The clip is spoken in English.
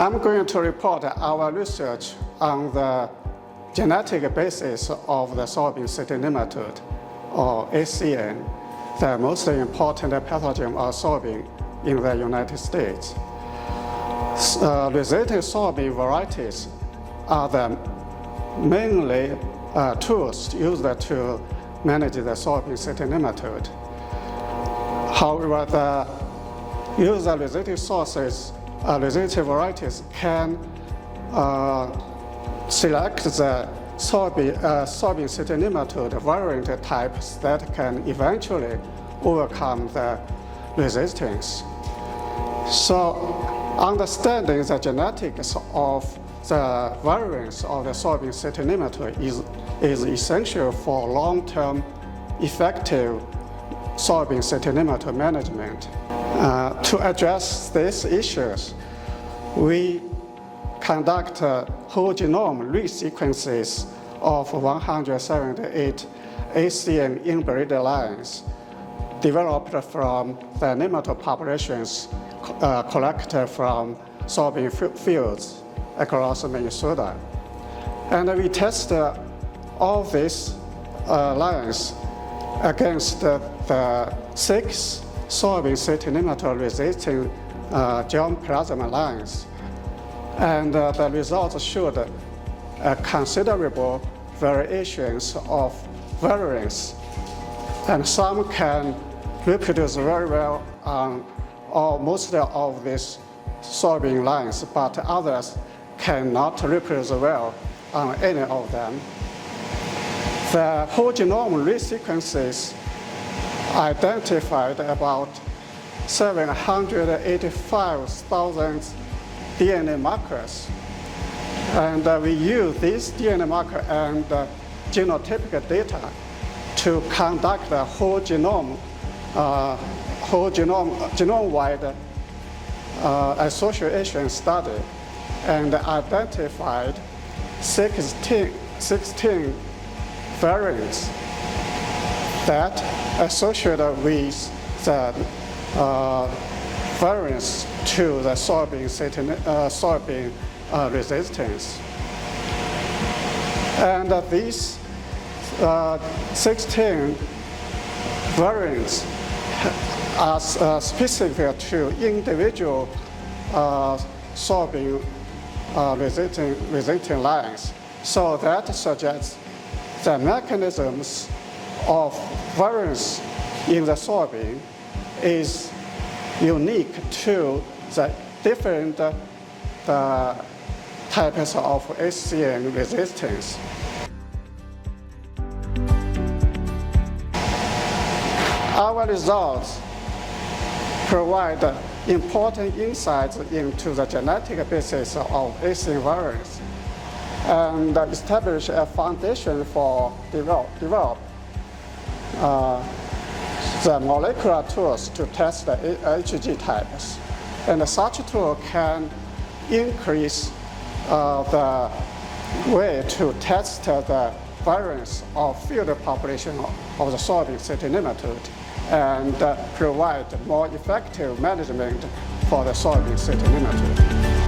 I'm going to report our research on the genetic basis of the soybean city nematode, or SCN, the most important pathogen of soybean in the United States. Resistant soybean varieties are the mainly tools used to manage the soybean city nematode. However, the user-resistant sources, resistant varieties can select the soybean city nematode variant types that can eventually overcome the resistance. So, understanding the genetics of the variants of the soybean city nematode is essential for long-term effective soybean city nematode management. To address these issues, we conduct whole genome resequences of 178 SCN inbreed lines developed from the nematode populations collected from soybean fields across Minnesota. And we test all these lines against the 6 soybean city nematode resistant germplasm lines. And the results showed considerable variations of virulence. And some can reproduce very well on most of these soybean lines, but others cannot reproduce well on any of them. The whole genome resequences identified about 785,000 DNA markers. And we use these DNA marker and genotypic data to conduct a whole genome-wide association study and identified 16 variants that associated with the variants to the soybean resistance. And these 16 variants are specific to individual soybean resistant lines. So that suggests the mechanisms of variance in the soybean is unique to the different types of SCN resistance. Our results provide important insights into the genetic basis of SCN variants and establish a foundation for develop the molecular tools to test the HG types. And such tool can increase the way to test the variance of field population of the soybean city nematode and provide more effective management for the soybean city nematode.